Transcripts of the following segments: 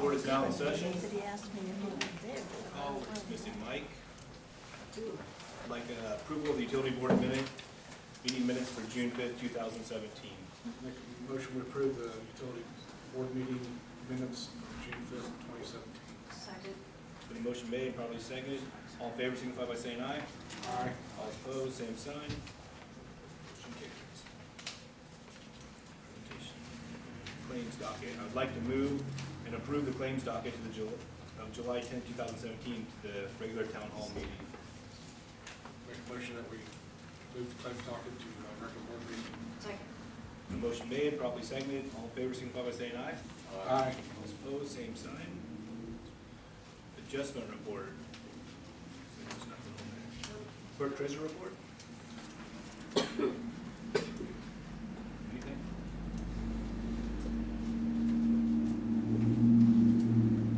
Board is now in session. But he asked me if he was there. Oh, we're just missing Mike. I'd like approval of the utility board meeting minutes for June 5th, 2017. Make a motion to approve the utility board meeting minutes of June 5th, 2017. Second. Been a motion made, probably seconded. All in favor signify by saying aye. Aye. All opposed, same sign. Motion carries. Claims docket. I would like to move and approve the claims docket to the of July 10th, 2017 to the regular town hall meeting. Make a motion that we move the claims docket to regular board meeting. Second. A motion made, probably seconded. All in favor signify by saying aye. Aye. All opposed, same sign. Adjustment report. So there's nothing on there. Clerk treasurer report? Anything?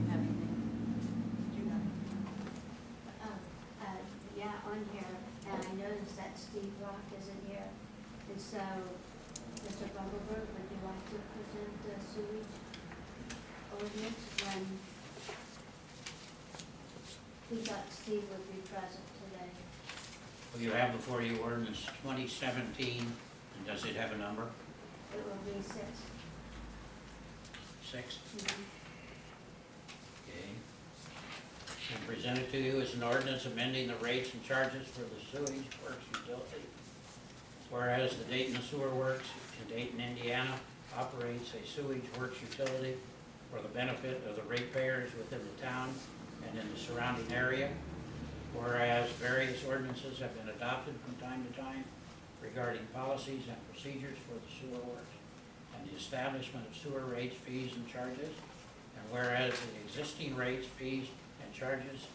Have anything? Do not. Yeah, on here, and I noticed that Steve Rock isn't here, and so, Mr. Bumbleberg, would you like to present the sewage ordinance when we thought Steve would be present today? Well, you have before you ordinance 2017, and does it have a number? It will be 6. 6? Mhm. Okay. And presented to you is an ordinance amending the rates and charges for the sewage works utility. Whereas the Dayton Sewer Works in Dayton, Indiana operates a sewage works utility for the benefit of the ratepayers within the town and in the surrounding area. Whereas various ordinances have been adopted from time to time regarding policies and procedures for the sewer works and the establishment of sewer rates, fees, and charges. And whereas the existing rates, fees, and charges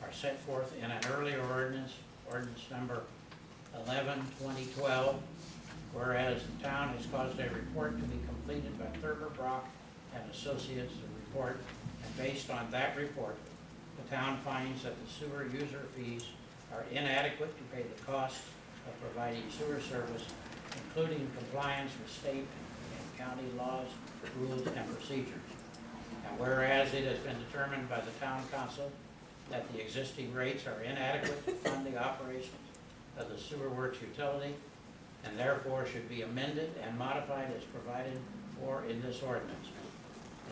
are set forth in an earlier ordinance, ordinance number 11/2012, whereas the town has caused a report to be completed by Thurber, Brock and Associates to report, and based on that report, the town finds that the sewer user fees are inadequate to pay the cost of providing sewer service, including compliance with state and county laws, rules, and procedures. And whereas it has been determined by the town council that the existing rates are inadequate to fund the operations of the sewer works utility, and therefore should be amended and modified as provided for in this ordinance.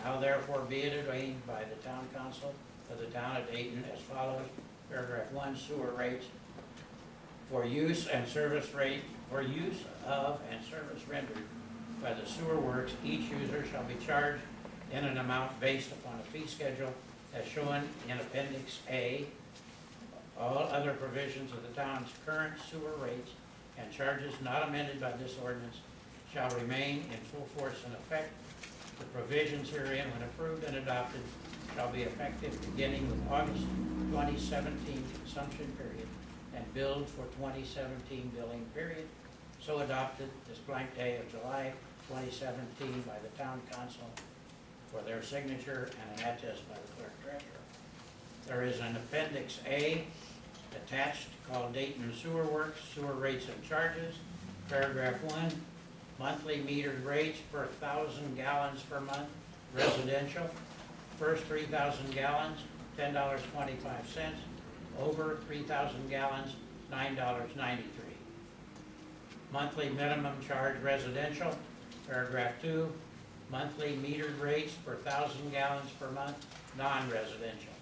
Now therefore be it ordained by the town council of the town of Dayton as follows. Paragraph 1, sewer rates for use and service rate, for use of and service rendered by the sewer works, each user shall be charged in an amount based upon a fee schedule as shown in Appendix A. All other provisions of the town's current sewer rates and charges not amended by this ordinance shall remain in full force and effect. The provisions herein, when approved and adopted, shall be effective beginning with August 2017 consumption period and billed for 2017 billing period. So adopted this blank day of July 2017 by the town council for their signature and an attest by the clerk treasurer. There is an Appendix A attached called Dayton Sewer Works, Sewer Rates and Charges. Paragraph 1, monthly metered rates per 1,000 gallons per month, residential. First 3,000 gallons, $10.25. Over 3,000 gallons, $9.93. Monthly minimum charge residential. Paragraph 2, monthly metered rates per 1,000 gallons per month, non-residential.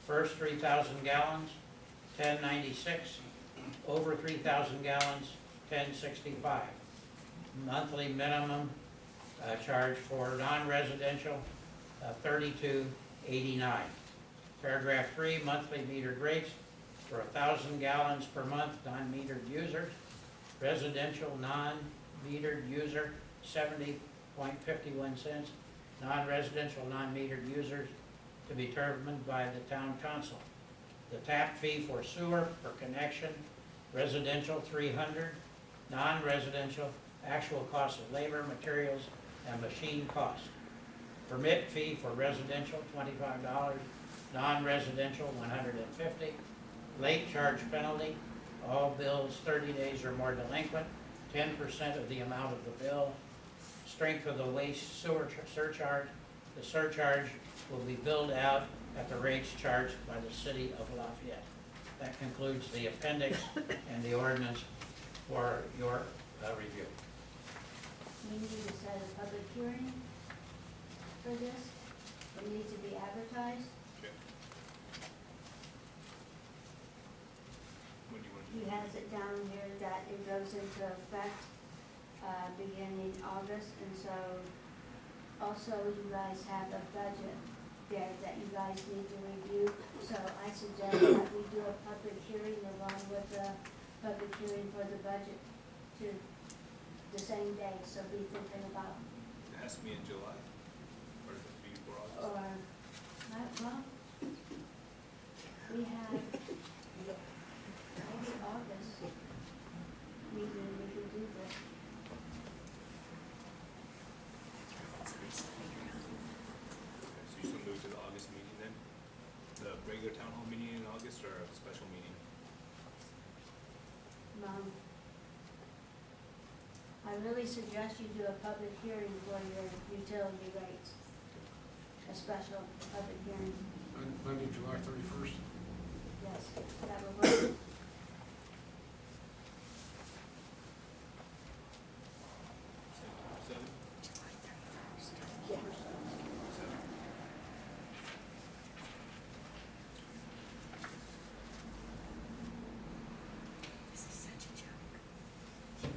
First 3,000 gallons, $10.96. Over 3,000 gallons, $10.65. Monthly minimum charge for non-residential, $32.89. Paragraph 3, monthly metered rates for 1,000 gallons per month, non-metered users. Residential non-metered user, 70.51 cents. Non-residential non-metered users to be determined by the town council. The tap fee for sewer per connection, residential $300, non-residential actual cost of labor, materials, and machine cost. Permit fee for residential $25, non-residential $150. Late charge penalty, all bills 30 days or more delinquent, 10% of the amount of the bill. Strength of the waste sewer surcharge, the surcharge will be billed out at the rates charged by the city of Lafayette. That concludes the appendix and the ordinance for your review. We need to set a public hearing for this. It needs to be advertised. Okay. When do you want to He do has it down here that it goes into effect beginning August, and so also you guys have a budget there that you guys need to review. So I suggest that we do a public hearing along with the public hearing for the budget to the same day, so be thinking about, it? It has to be in July, or does it be before August? or, well, we have maybe August meeting, we could do this. Okay, so you still move to the August meeting then? The regular town hall meeting in August or a special meeting? I really suggest you do a public hearing for your utility rates, a special public hearing, Monday, July 31st. yes, that will work. Seven? Seven.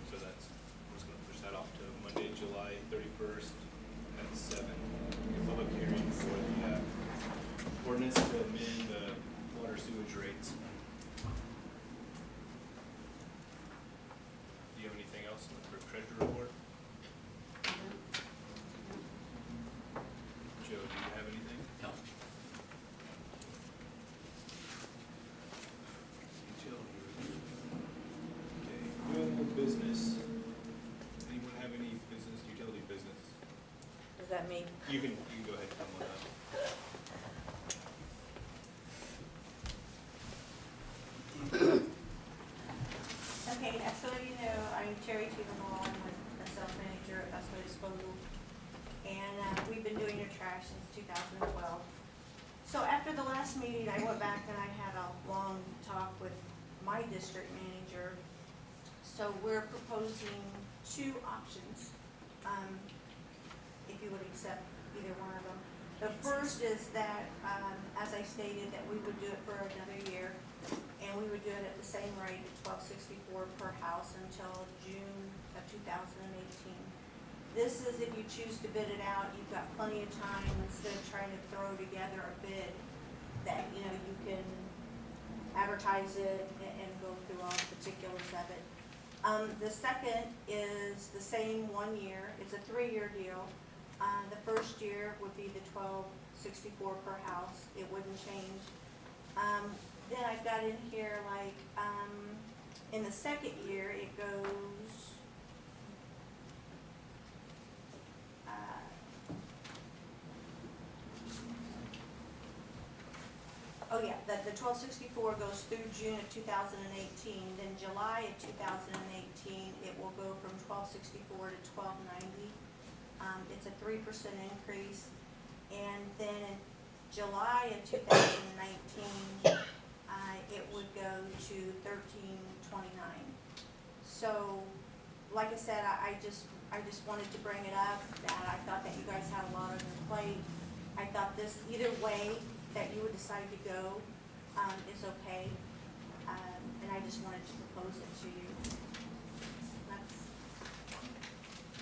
So that's, we're just gonna push that off to Monday, July 31st at 7. A public hearing for the ordinance to amend the water sewage rates. Do you have anything else for treasurer report? Joe, do you have anything? No. Utility review. Okay, doing business. Anyone have any business, utility business? Does that mean? You can go ahead and come on up. Okay, so you know, I'm Terry Tubenall, I'm the sales manager at Vesco Disposal. And we've been doing your trash since 2012. So after the last meeting, I went back and I had a long talk with my district manager. So we're proposing two options, if you would accept either one of them. The first is that, as I stated, that we would do it for another year, and we would do it at the same rate at $12.64 per house until June of 2018. This is if you choose to bid it out, you've got plenty of time instead of trying to throw together a bid that, you know, you can advertise it and go through all the particulars of it. The second is the same 1 year. It's a 3-year deal. The first year would be the $12.64 per house. It wouldn't change. Then I've got in here like, in the second year, it goes, oh yeah, the $12.64 goes through June of 2018. Then July of 2018, it will go from $12.64 to $12.90. It's a 3% increase. And then in July of 2019, it would go to $13.29. So, like I said, I just wanted to bring it up, that I thought that you guys had a lot on your plate. I thought this, either way that you would decide to go, is okay. And I just wanted to propose it to you. That's,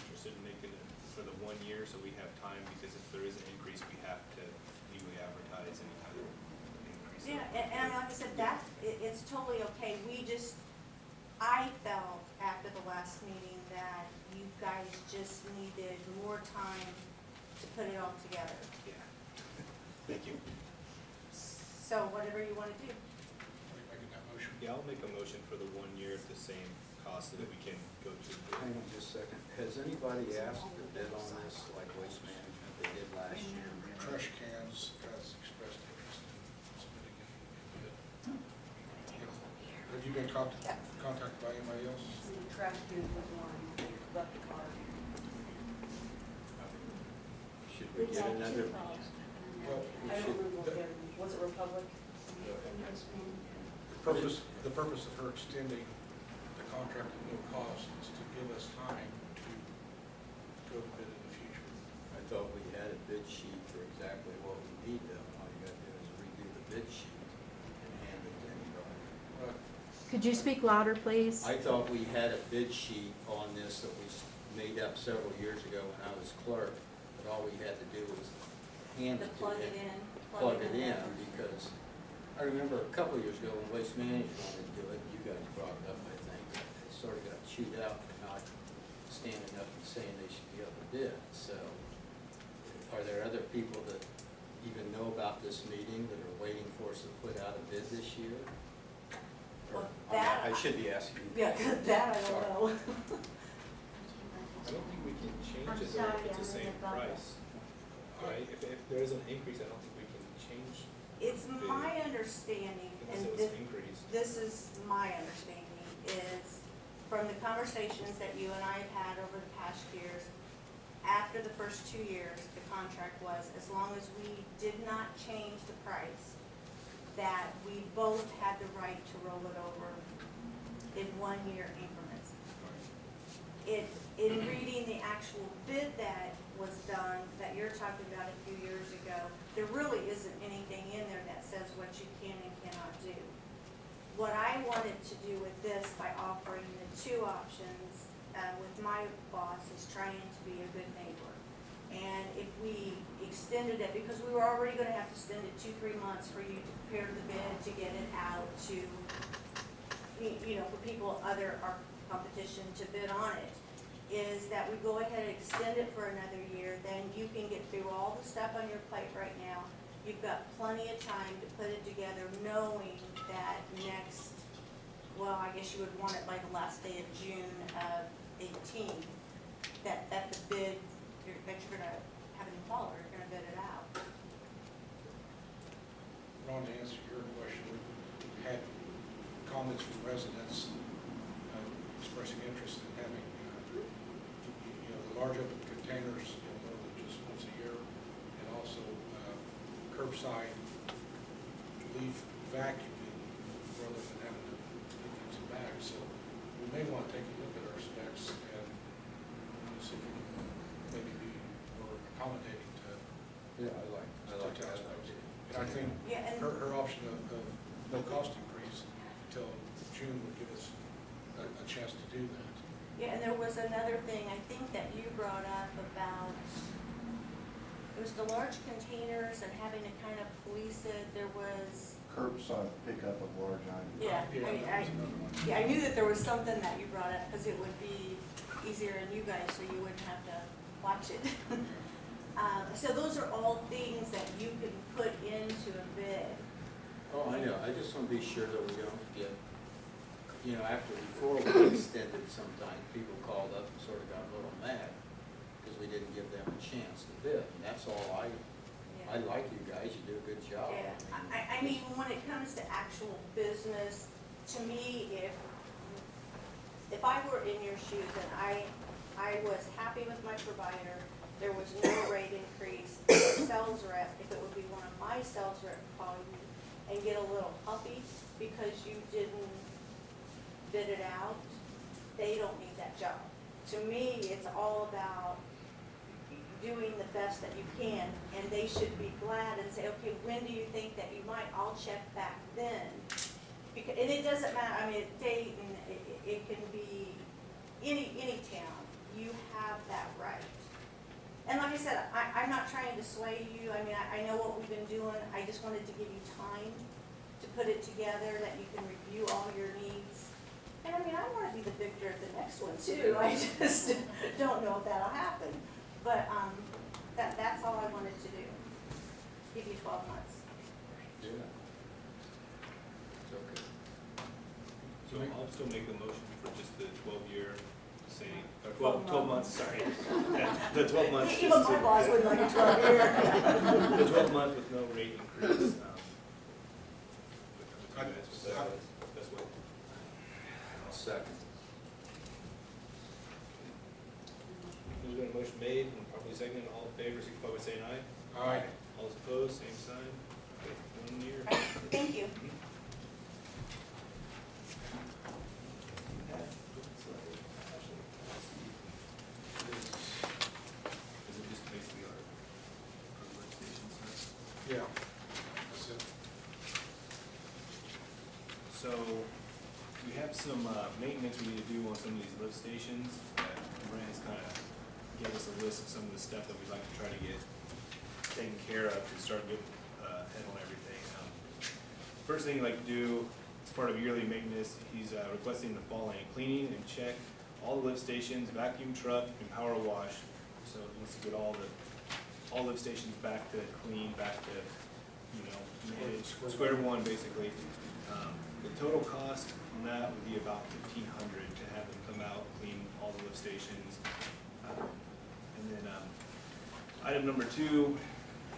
Interested in making it for the 1 year, so we have time, because if there is an increase, we have to legally advertise any kind of increase. yeah, and like I said, that, it's totally okay. I felt after the last meeting that you guys just needed more time to put it all together. Yeah. Thank you. So whatever you want to do. Are you making that motion? Yeah, I'll make a motion for the 1 year at the same cost so that we can go to. Hang on just a second. Has anybody asked to bid on this like Waste Management they did last year? Trash cans has expressed interest in submitting a bid. Have you been contacted by anybody else? The trash can was one, left the car. Should we get another? Well, Was it Republic? The purpose of her extending the contract at no cost is to give us time to go to bid in the future. I thought we had a bid sheet for exactly what we need done. All you gotta do is redo the bid sheet and hand it to anybody. But Could you speak louder, please? I thought we had a bid sheet on this that we made up several years ago when I was clerk, but all we had to do was hand To it to plug him. it in. Plug it in, because I remember a couple of years ago when Waste Management wanted to do it, you guys brought it up, I think. It sort of got chewed out for not standing up and saying they should be able to bid. So are there other people that even know about this meeting that are waiting for us to put out a bid this year? Or, Well, that- I should be asking. Yeah, that I don't Sorry. know. I don't think we can change I'm it though sorry, if it's the I'm in same the bubble. price. Right, if there is an increase, I don't think we can change It's my understanding, unless and it was this, increased. this is my understanding, is from the conversations that you and I have had over the past years, after the first 2 years, the contract was, as long as we did not change the price, that we both had the right to roll it over in 1 year increments. In reading the actual bid that was done, that you're talking about a few years ago, there really isn't anything in there that says what you can and cannot do. What I wanted to do with this by offering the two options with my boss is trying to be a good neighbor. And if we extended it, because we were already gonna have to spend it 2-3 months for you to prepare the bid, to get it out to, you know, for people, our competition to bid on it, is that we go ahead and extend it for another year, then you can get through all the stuff on your plate right now. You've got plenty of time to put it together, knowing that next, well, I guess you would want it by the last day of June of 18, that the bid, that you're gonna have it in fall, or you're gonna bid it out. Ron, to answer your question, we've had comments from residents expressing interest in having, you know, the large open containers, you know, just once a year, and also curbside leaf vacuuming rather than having to put things in bags. So we may want to take a look at our specs and see if we can maybe be more accommodating to Yeah, I like that task idea. And I think Yeah, and her option of no cost increase until June would give us a chance to do that. yeah, and there was another thing, I think that you brought up about, it was the large containers and having to kind of police it, there was, Curbside pickup of large items. yeah, that was another one. yeah, I knew that there was something that you brought up, because it would be easier on you guys, so you wouldn't have to watch it. So those are all things that you can put into a bid. Oh, I know, I just want to be sure that we don't get, you know, before we extended sometime, people called up and sort of got a little mad because we didn't give them a chance to bid, and that's all I like you guys, you do a good job. Yeah, I mean, when it comes to actual business, to me, if I were in your shoes and I was happy with my provider, there was no rate increase, the sales rep, if it would be one of my sales rep call you and get a little puppy because you didn't bid it out, they don't need that job. To me, it's all about doing the best that you can, and they should be glad and say, okay, when do you think that you might? I'll check back then. Because, and it doesn't matter, I mean, Dayton, it can be any town, you have that right. And like I said, I'm not trying to sway you, I mean, I know what we've been doing, I just wanted to give you time to put it together, that you can review all your needs. And I mean, I wanna be the victor at the next one too, I just don't know if that'll happen. But, that's all I wanted to do, give you 12 months. Yeah. It's okay. So I'll still make the motion for just the 12-year, say, or 12 12 months, sorry. The 12 months. Even just my to- boss wouldn't like a 12-year. The 12 months with no rate increase. That's what. I'll second. There's been a motion made and probably seconded. All in favor, signify by saying aye. Aye. All those opposed, same sign. Okay, 1 Yeah, that's it. So, we have some, maintenance we need to do on some of these lift stations. Brent has kind of gave us a list of some of the stuff that we'd like to try to get taken care of to start getting, ahead on everything. First thing he'd like to do, as part of yearly maintenance, he's, requesting the following: cleaning and check all the lift stations, vacuum truck, and power wash. So he wants to get all lift stations back to clean, back to, you know, manage, square one, basically. The total cost on that would be about $1,500 to have them come out, clean all the lift stations. And then, item number 2,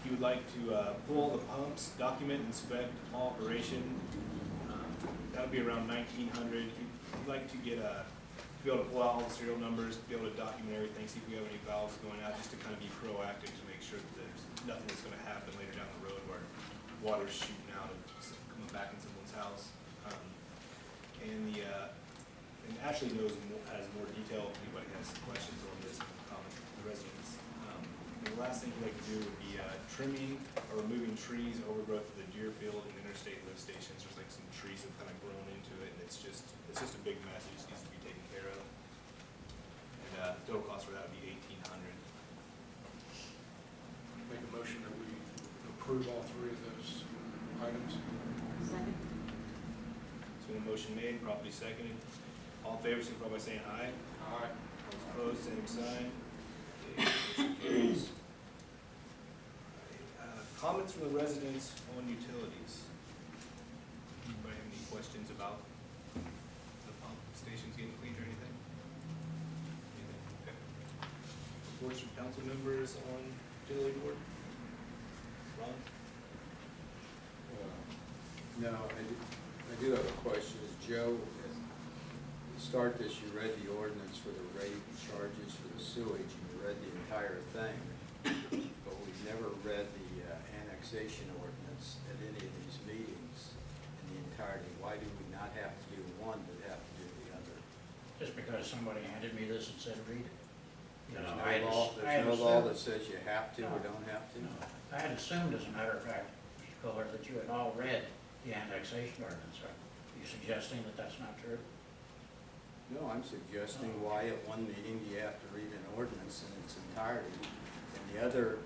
he would like to, pull all the pumps, document, inspect operation. That would be around $1,900. He'd like to get to be able to pull out all the serial numbers, be able to document everything, see if we have any valves going out, just to kind of be proactive to make sure that there's nothing that's gonna happen later down the road where water's shooting out and coming back in someone's house. And Ashley has more detail if anybody has questions on this, the residents. And the last thing he'd like to do would be trimming or removing trees, overgrowth of the deer field and interstate lift stations. There's like some trees that kind of grown into it, and it's just a big mess. It just needs to be taken care of. And total cost for that would be $1,800. Make a motion that we approve all 3 of those items. Second. So a motion made, properly seconded. All in favor, signify by saying aye. Aye. All opposed, same sign. Okay, motion carries. Comments from the residents on utilities. Anybody have any questions about the pump stations getting cleaned or anything? Anything? Okay. Reports from council members on utility board? Ron? No, I do have a question. As Joe, at the start this, you read the ordinance for the rate and charges for the sewage, and you read the entire thing, but we've never read the annexation ordinance at any of these meetings in the entirety. Why do we not have to do one, but have to do the other? Just because somebody handed me this and said, read it. You There's know, no I had law, ass- I there's had no law assumed- that says you have to or don't have to? No, I had assumed, as a matter of fact, Mr. Kohler, that you had all read the annexation ordinance. Are you suggesting that that's not true? No, I'm suggesting why at one meeting do you have to read an ordinance in its entirety, and the other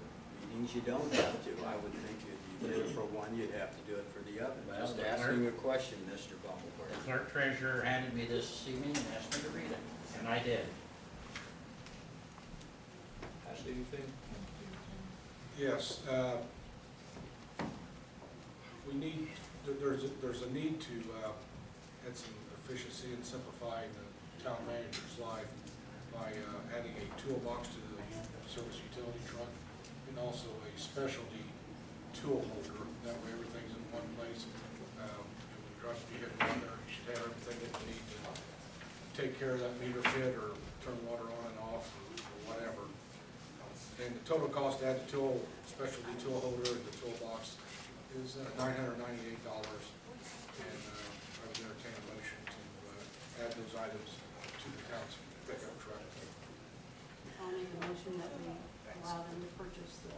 meetings you don't have to. I would think if you did it for one, you'd have to do it for the other. Well, Just the asking a clerk- question, Mr. The Bumbleberry. clerk treasurer handed me this evening and asked me to read it, and I did. Ashley, anything? Yes, we need, there's a need to add some efficiency and simplify the town manager's life by adding a toolbox to the service utility truck and also a specialty tool holder. That way everything's in one place. When you drive the vehicle on there, you should have everything that you need to take care of that meter fit or turn water on and off or whatever. And the total cost to add the tool, specialty tool holder and the toolbox is $998. And I would entertain a motion to add those items to the town's pickup truck. I'll make a motion that we allow them to purchase the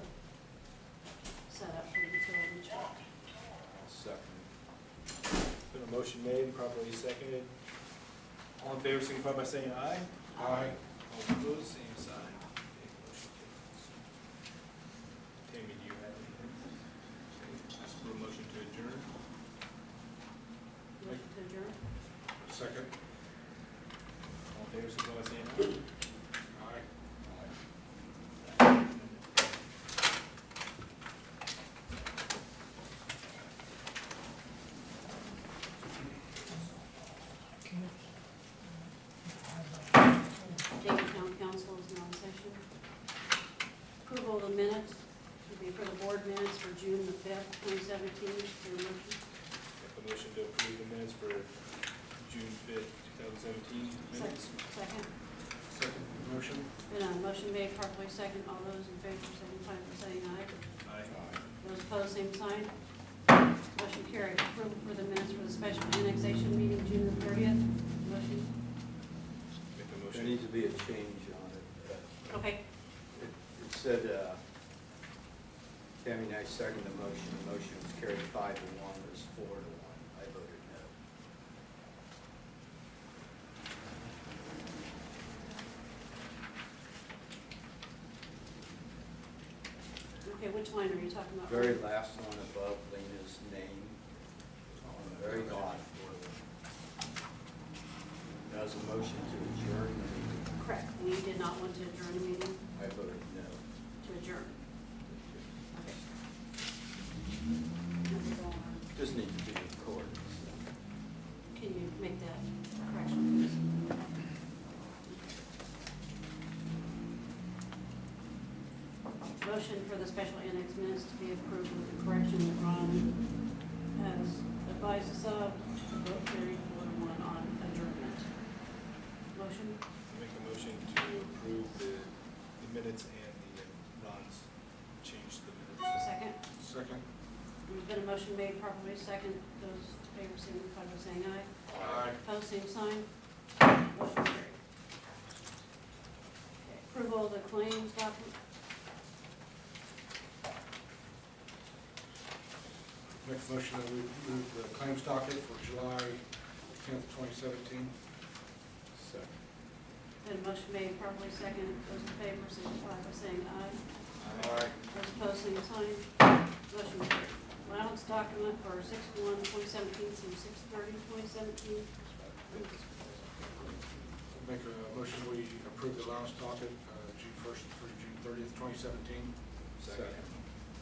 setup for the utility truck. Second. Been a motion made, properly seconded. All in favor, signify by saying aye. Aye. All opposed, same sign. Okay, motion carries. Tammy, do you have anything? Ask for a motion to adjourn. Motion to adjourn? Second. All in favor, signify by saying aye. Aye. Dayton Town Council is now in session. Approval of the minutes, should be for the board minutes for June the 5th, 2017. Is there a motion? Make a motion to approve the minutes for June 5th, 2017 minutes. Second. Second motion. Been a motion made, properly second. All those in favor signify by saying aye. Aye. Those opposed, same sign. Motion carried. Approval for the minutes for the special annexation meeting June the 30th. Motion. Make a There motion. needs to be a change on it. Okay. It said, Tammy and I second the motion. The motion was carried 5-1, it was 4-1. I voted no. Okay, which line are you talking about? Very last one above Lena's name, on the very bottom. That was a motion to adjourn the meeting. Correct, we did not want to adjourn the meeting, I voted no. to adjourn. Okay. Let's go on. Just need to be recorded. Can you make that correction, please? Motion for the special annex minutes to be approved with the correction that Ron has advised us of, the vote carried 4-1 on adjournment. Motion, Make a motion to approve the minutes and the Ron's change the minutes. second. Second. There's been a motion made, properly second. Those in favor signify by saying aye. Aye. Opposed, same sign. Motion carried. Okay, approval of the claims document. Make a motion that we approve the claims docket for July 10th, 2017. Second. Been a motion made, properly second. Those in favor signify by saying aye. Aye. Those opposed, same sign. Motion carried. Allowance document for 6/1/2017 through 6/30/2017. Make a motion we approve the allowance docket, June 1st through June 30th, 2017. Second.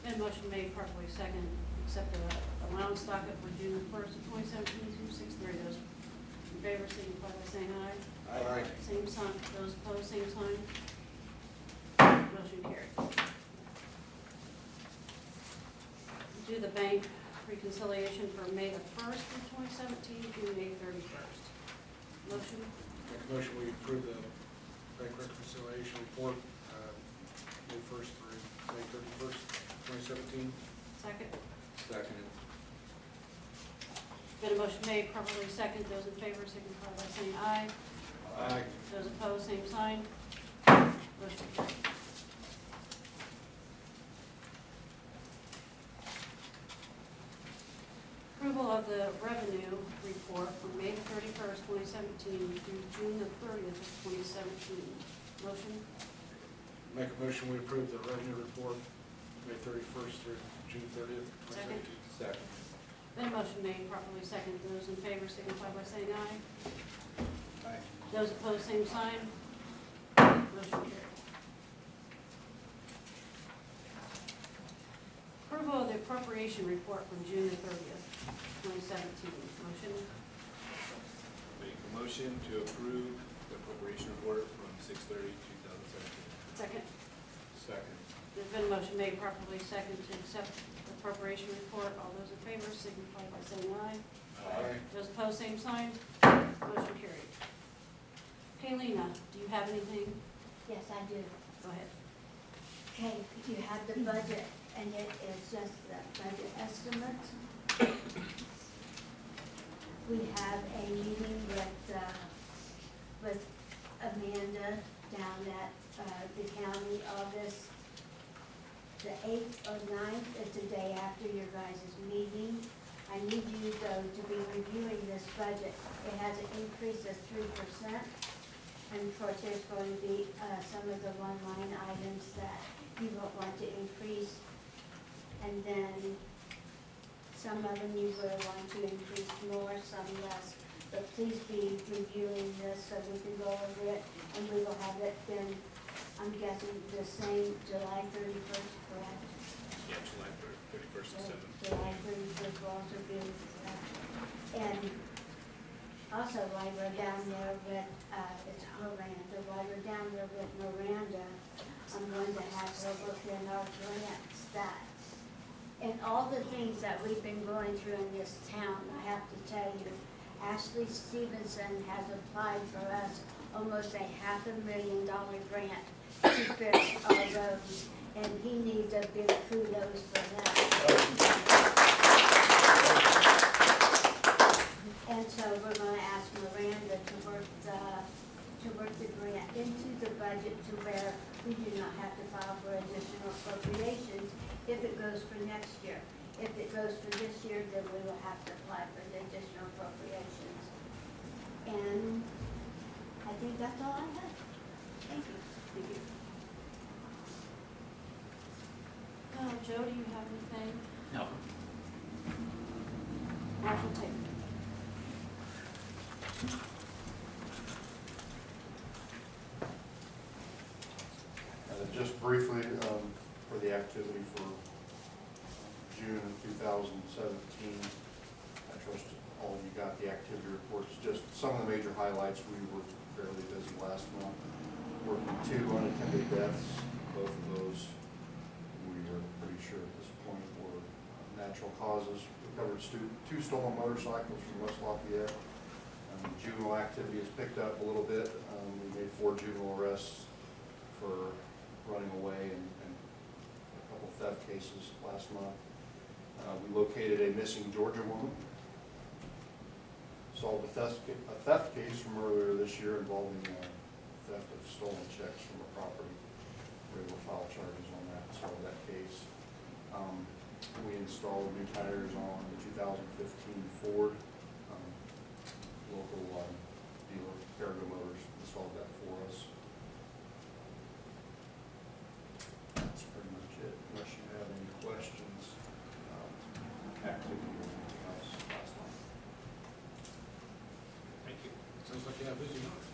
Been a motion made, properly second, accept the allowance docket for June 1st of 2017 through 6/30. Those in favor signify by saying aye. Aye. Same sign. Those opposed, same sign. Motion carried. Do the bank reconciliation for May the 1st of 2017 through May 31st. Motion, Make a motion we approve the bank reconciliation report, May 1st through May 31st, 2017. second. Seconded. Been a motion made, properly second. Those in favor signify by saying aye. Aye. Those opposed, same sign. Motion carried. Approval of the revenue report from May the 31st, 2017 through June the 30th of 2017. Motion, Make a motion we approve the revenue report, May 31st through June 30th, 2017. Second. been a motion made, properly second. Those in favor signify by saying aye. Aye. Those opposed, same sign. Motion carried. Approval of the appropriation report from June the 30th, 2017. Motion, Make a motion to approve the appropriation report from 6/30/2017. second. Second. There's been a motion made, properly second, to accept the appropriation report. All those in favor signify by saying aye. Aye. Those opposed, same sign. Motion carried. Okay, Lena, do you have anything? Yes, I do. Go ahead. Okay, you have the budget, and it is just the budget estimate. We have a meeting with Amanda down at the county, August the 8th or 9th, is the day after your guys' meeting. I need you though to be reviewing this budget. It has an increase of 3%. And of course, there's going to be some of the one-line items that you won't want to increase. And then some of them you will want to increase more, some less. But please be reviewing this so we can go over it, and we will have it then, I'm guessing, the same July 31st, correct? Yeah, July 31st and 7th. July 31st will also be, and also while we're down there with, it's Miranda, while we're down there with Miranda, I'm going to have her look in our grant stats. And all the things that we've been going through in this town, I have to tell you, Ashley Stevenson has applied for us almost a $500,000 grant to fix our roads, and he needs a big kudos for that. And so we're gonna ask Miranda to work the grant into the budget to where we do not have to file for additional appropriations if it goes if it goes for this year, then we will have to apply for the additional appropriations. And I think that's all I have. Thank you. Thank you. Joe, do you have anything? No. Marshall, take. Just briefly, for the activity for June of 2017, I trust all of you got the activity reports. Just some of the major highlights. We were fairly busy last month. Worked 2 unattended deaths. Both of those, we are pretty sure at this point, were natural causes. Recovered 2 stolen motorcycles from West Lafayette. Juvenile activity has picked up a little bit. We made 4 juvenile arrests for running away and a couple theft cases last month. We located a missing Georgia woman. Solved a theft case from earlier this year involving theft of stolen checks from a property. We will file charges on that, solve that case. We installed new tires on the 2015 Ford. Local dealer, Cargo Motors, installed that for us. That's pretty much it, unless you have any questions. Activity or anything else last month. Thank you. Sounds like you have busy month.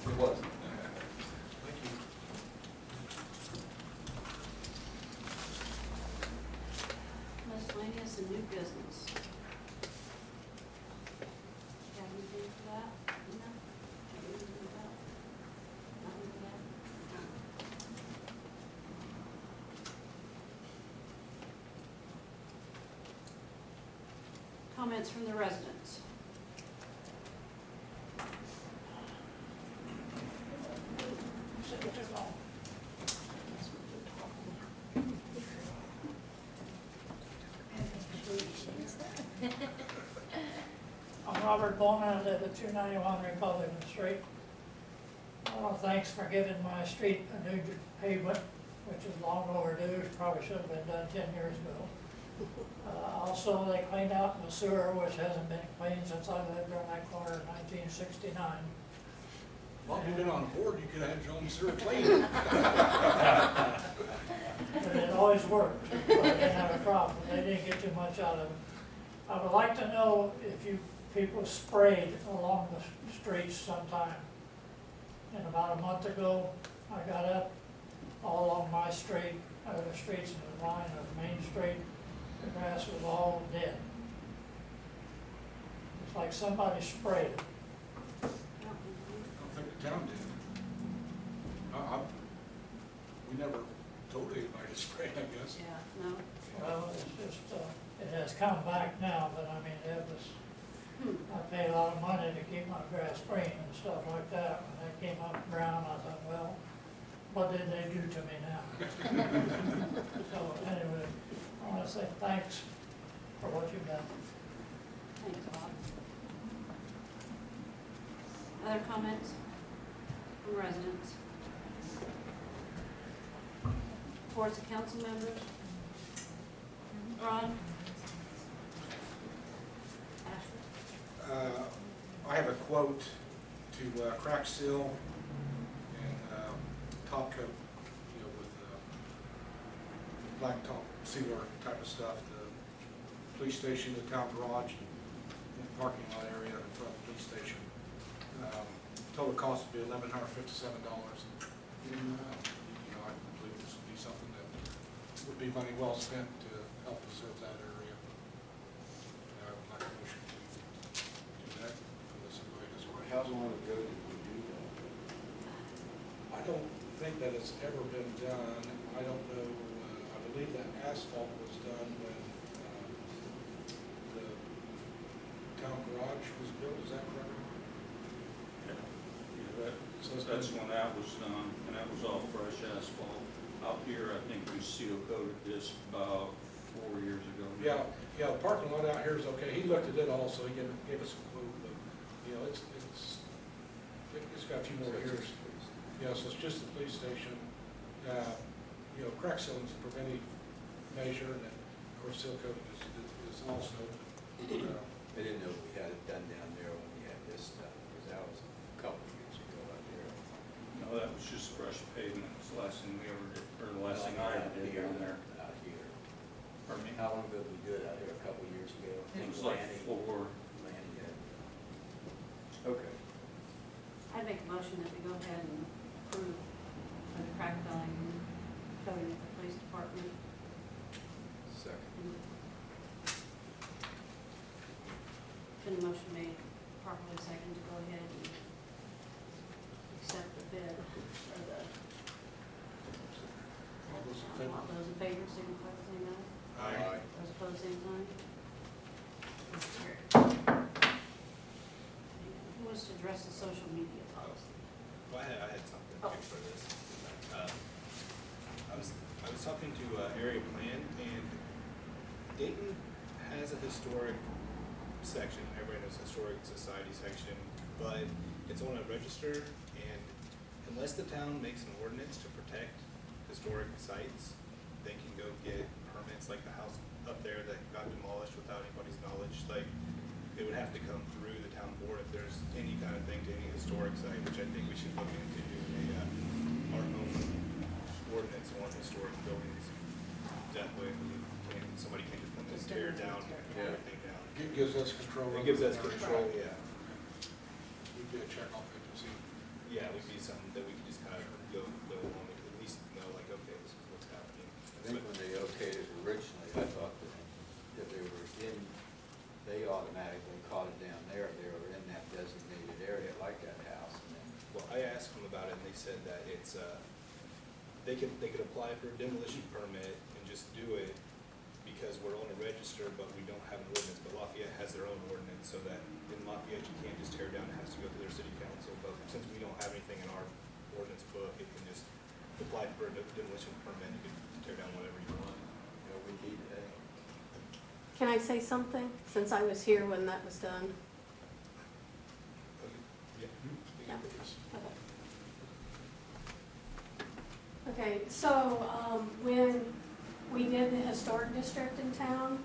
It was. Thank you. Miscellaneous and new business. Have anything for that? No? Have anything for that? Nothing for that? Comments from the residents? I'm Robert Bowman, I live at 291 Republican Street. Thanks for giving my street a new pavement, which is long overdue, probably should have been done 10 years ago. Also, they cleaned out the sewer, which hasn't been cleaned since I lived on that corner in 1969. Well, if you've been on the board, you could have had your own sewer cleaned. But it always worked, so I didn't have a problem, they didn't get too much out of it. I would like to know if you people sprayed along the streets sometime. And about a month ago, I got up all along my street, the streets in the line of Main Street, the grass was all dead. It's like somebody sprayed it. I don't think the town did. We never told anybody to spray, I guess. Yeah, no? Well, it's just, it has come back now, but I mean, it was, I paid a lot of money to keep my grass green and stuff like that. When that came up brown, I thought, well, what did they do to me now? So anyway, I want to say thanks for what you've done. Thanks, Bob. Other comments from residents? Reports of council members? Ron? Ashley? I have a quote to crack seal and top coat, with blacktop sealer type of stuff. The police station, the town garage, and the parking lot area in front of the police station. Total cost would be $1,157. And, I believe this would be something that would be money well spent to help preserve that area. I would like a motion to do that, unless somebody has a question. How long ago did we do that? I don't think that it's ever been done. I don't know, I believe that asphalt was done when the town garage was built, is that correct? That's when that was done, and that was all fresh asphalt. Out here, I think we seal coated this about 4 years ago. Yeah, the parking lot out here is okay. He looked at it also, he gave us a quote, but, it's got a few more years. Yeah, so it's just the police station. Crack sealing is a preventive measure, and of course, seal coating is also, I didn't know we had it done down there when we had this stuff, because that was a couple of years ago out there. No, that was just fresh pavement, it was the last thing we ever did, or the last thing I ever did down there. Out here. Pardon me? How long ago did we do it out here? A couple of years ago? It was like Lanny- 4. Lanny had it. Okay. I'd make a motion that we go ahead and approve the crack filling coating at the police department. Second. Been a motion made, properly second to go ahead and accept the bid or the, all those in favor? all those in favor, signify by saying aye. Aye. Those opposed, same sign. Motion carried. Who wants to address the social media policy? Well, I had something Oh. too for this. I was talking to area plan, and Dayton has a historic section. Everybody knows historic society section, but it's on a register, and unless the town makes an ordinance to protect historic sites, they can go get permits, like the house up there that got demolished without anybody's knowledge. Like, it would have to come through the town board if there's any kind of thing to any historic site, which I think we should look into doing our own ordinance on historic buildings. That way, somebody can just come and tear down everything down. It gives us control. It gives over us our- control, yeah. We'd be a check off it to see. Yeah, it would be something that we could just kind of go along with, at least know, like, okay, this is what's happening. I think when they okayed it originally, I thought that if they were in, they automatically caught it down there. They were in that designated area like that house. And then, Well, I asked them about it, and they said that it's, they could apply for a demolition permit and just do it because we're on a register, but we don't have an ordinance. But Lafayette has their own ordinance, so that in Lafayette, you can't just tear it down, it has to go through their city council. But since we don't have anything in our ordinance book, it can just apply for a demolition permit, you can tear down whatever you want. you know, we need that. Can I say something, since I was here when that was done? Yeah. Yeah. Okay, so, when we did the historic district in town,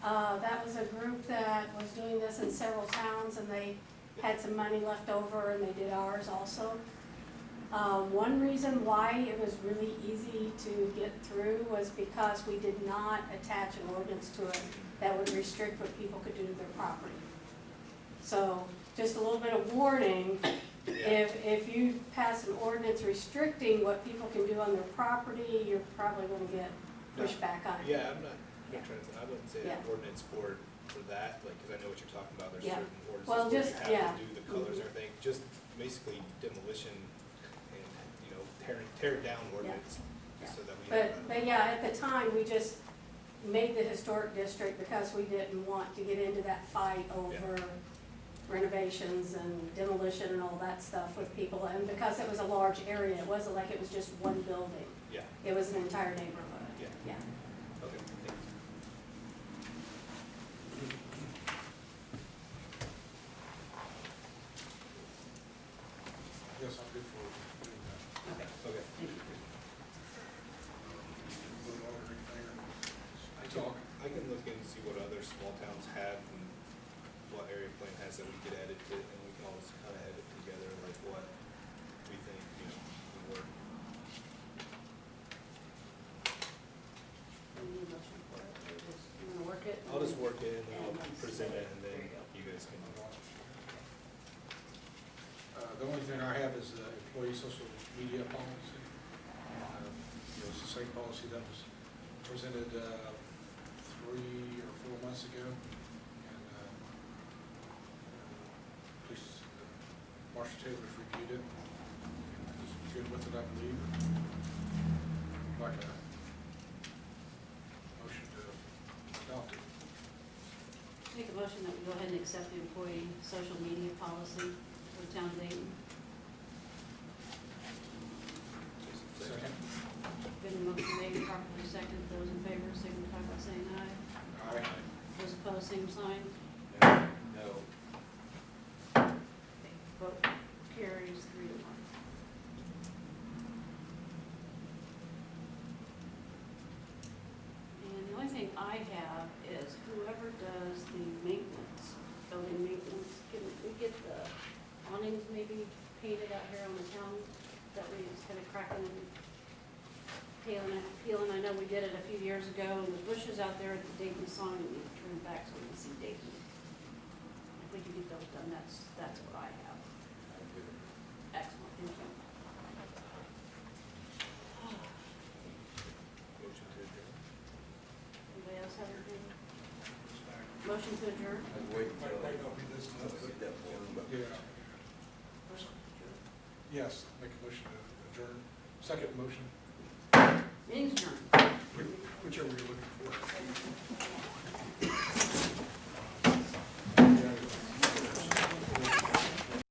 that was a group that was doing this in several towns, and they had some money left over, and they did ours also. One reason why it was really easy to get through was because we did not attach an ordinance to it that would restrict what people could do to their property. So, just a little bit of warning, if you pass an ordinance restricting what people can do on their property, you're probably gonna get pushback on it. Yeah, I'm not Yeah. trying to, I wouldn't say an Yeah. ordinance for that, like, cause I know what you're talking about, there's Yeah. certain Well, ordinances just- where you yeah. have to do the colors and everything, just basically demolition and, you know, tear down ordinance, Yeah. so that we have. But yeah, at the time, we just made the historic district because we didn't want to get into that fight over renovations and demolition and all that stuff with people, and because it was a large area, it wasn't like it was just one building, Yeah, it was an entire neighborhood. Yeah. Yeah. okay, thanks. Yes, I'm good for doing that. Okay, Okay. thank you. Put it on everything or I can, talk. I can look and see what other small towns have and what area plan has that we could add it to, and we can always kind of add it together, like what we think, you know, would work. Do you need a motion for it, or just, you wanna work it? I'll just work it and then I'll And present it, and then there you go. you guys can. The only thing I have is the employee social media policy. It's the same policy that was presented 3 or 4 months ago. And police, Marcia Taylor's reviewed it. Is good with it, I believe. Like a motion to adopt it. Make a motion that we go ahead and accept the employee social media policy for the town of Dayton. Second. Been a motion made, properly second, those in favor signify by saying aye. Aye. Those opposed, same sign. No. Okay, vote carries 3-1. And the only thing I I have is whoever does the maintenance, building maintenance, can we get the awnings maybe painted out here on the town? That way it's kind of cracking and peeling. I know we did it a few years ago, and the bushes out there at the Dayton sign, we need to turn back so we can see Dayton. If we can get those done, that's what I have. Excellent, thank you. Motion to adjourn. Anybody else have anything? Motion to adjourn? I was waiting Might until. not be this month, but That one, but- yeah. Yes, make a motion to adjourn. Second motion, Meeting's adjourned. whichever you're looking for.